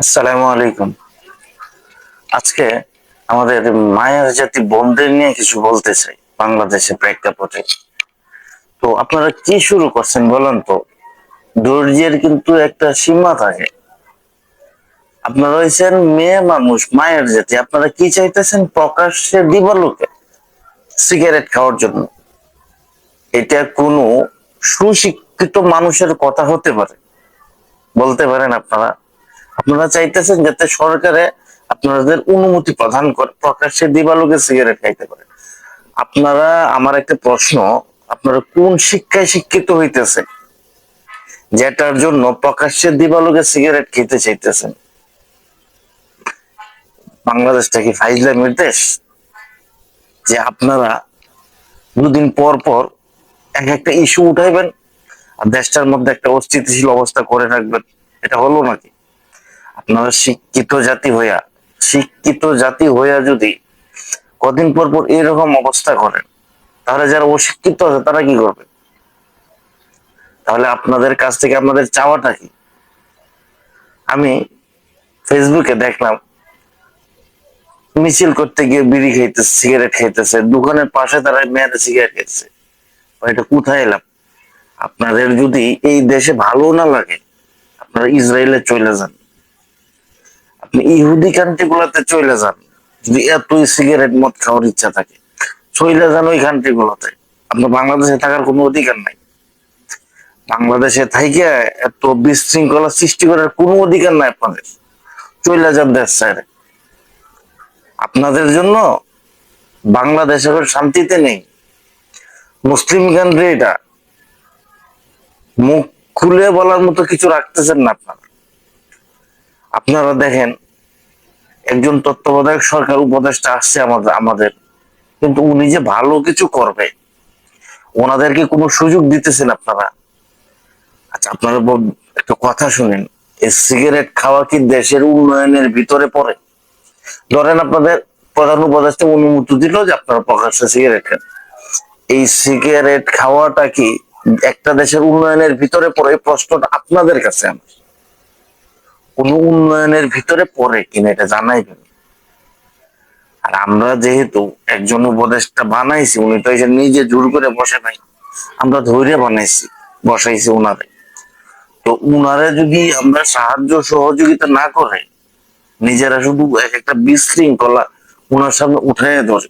আসসালামু আলাইকুম। আজকে আমাদের মায়ের জাতি বোনদের নিয়ে কিছু বলতে চাই বাংলাদেশের প্রেক্ষাপটে। তো আপনারা কি শুরু করছেন বলেন তো? ধৈর্যের কিন্তু একটা সীমা থাকে। আপনারা হয়েছেন মেয়ে মানুষ, মায়ের জাতি, আপনারা কি চাইতেছেন? প্রকাশ্যে দিবালোকে সিগারেট খাওয়ার জন্য। এটা কোনো সুশিক্ষিত মানুষের কথা হতে পারে? বলতে পারেন আপনারা? আপনারা চাইতেছেন যাতে সরকারে আপনাদের অনুমতি প্রদান করে প্রকাশ্যে দিবালোকে সিগারেট খাইতে পারে। আপনারা, আমার একটা প্রশ্ন, আপনারা কোন শিক্ষায় শিক্ষিত হইতেছেন যেটার জন্য প্রকাশ্যে দিবালোকে সিগারেট খেতে চাইতেছেন? বাংলাদেশটা কি ফাইজলামির দেশ যে আপনারা দুদিন পর পর এক একটা ইস্যু উঠাইবেন আর দেশটার মধ্যে একটা অস্থিতিশীল অবস্থা করে রাখবেন? এটা হলো নাকি? আপনারা শিক্ষিত জাতি হইয়া যদি কদিন পর পর এরকম অবস্থা করেন, তাহলে যারা অশিক্ষিত আছে তারা কি করবে? তাহলে আপনাদের কাছ থেকে আপনাদের চাওয়াটা কি? আমি ফেসবুকে দেখলাম মিছিল করতে গিয়ে বিড়ি খাইতেছে, সিগারেট খাইতেছে, দোকানের পাশে তারা মেয়েরা সিগারেট খাইতেছে। এটা কোথায় এলাম? আপনাদের যদি এই দেশে ভালো না লাগে, আপনারা ইসরায়েলে চলে যান, আপনি ইহুদি কান্ট্রি গুলাতে চলে যান। যদি এতই সিগারেট মদ খাওয়ার ইচ্ছা থাকে, চলে যান ওই কান্ট্রি গুলাতে। আপনার বাংলাদেশে থাকার কোনো অধিকার নাই। বাংলাদেশে থাইকে এত বিশৃঙ্খলা সৃষ্টি করার কোনো অধিকার নাই আপনাদের। চলে যান দেশ ছেড়ে। আপনাদের জন্য বাংলাদেশ এখন শান্তিতে নেই। মুসলিম কান্ট্রি এটা, মুখ খুলে বলার মতো কিছু রাখতেছেন না আপনারা। আপনারা দেখেন, একজন তত্ত্বাবধায়ক সরকার উপদেষ্টা আসছে আমাদের, কিন্তু উনি যে ভালো কিছু করবে ওনাদেরকে কোনো সুযোগ দিতেছেন আপনারা? আচ্ছা, আপনারা একটা কথা শুনেন, এই সিগারেট খাওয়া কি দেশের উন্নয়নের ভিতরে পড়ে? ধরেন আপনাদের প্রধান উপদেষ্টা অনুমতি দিল যে আপনারা প্রকাশ্যে সিগারেট খান, এই সিগারেট খাওয়াটা কি একটা দেশের উন্নয়নের ভিতরে পড়ে? এই প্রশ্নটা আপনাদের কাছে আমার। কোন উন্নয়নের ভিতরে পড়ে কিনা এটা জানাইবেন। আর আমরা যেহেতু একজন উপদেষ্টা বানাইছি, উনি তো এসে নিজে জোর করে বসে নাই, আমরা ধৈর্য বানাইছি, বসাইছি উনারে। তো উনারে যদি আমরা সাহায্য সহযোগিতা না করে, নিজেরা শুধু এক একটা বিশৃঙ্খলা উনার সামনে উঠাইয়া ধরে,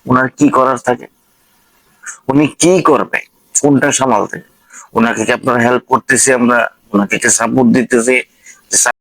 উনার কি করার থাকে? উনি কি করবে? কোনটা সামালতে? ওনাকে কি আপনারা হেল্প করতেছি আমরা? ওনাকে কি সাপোর্ট দিতেছি?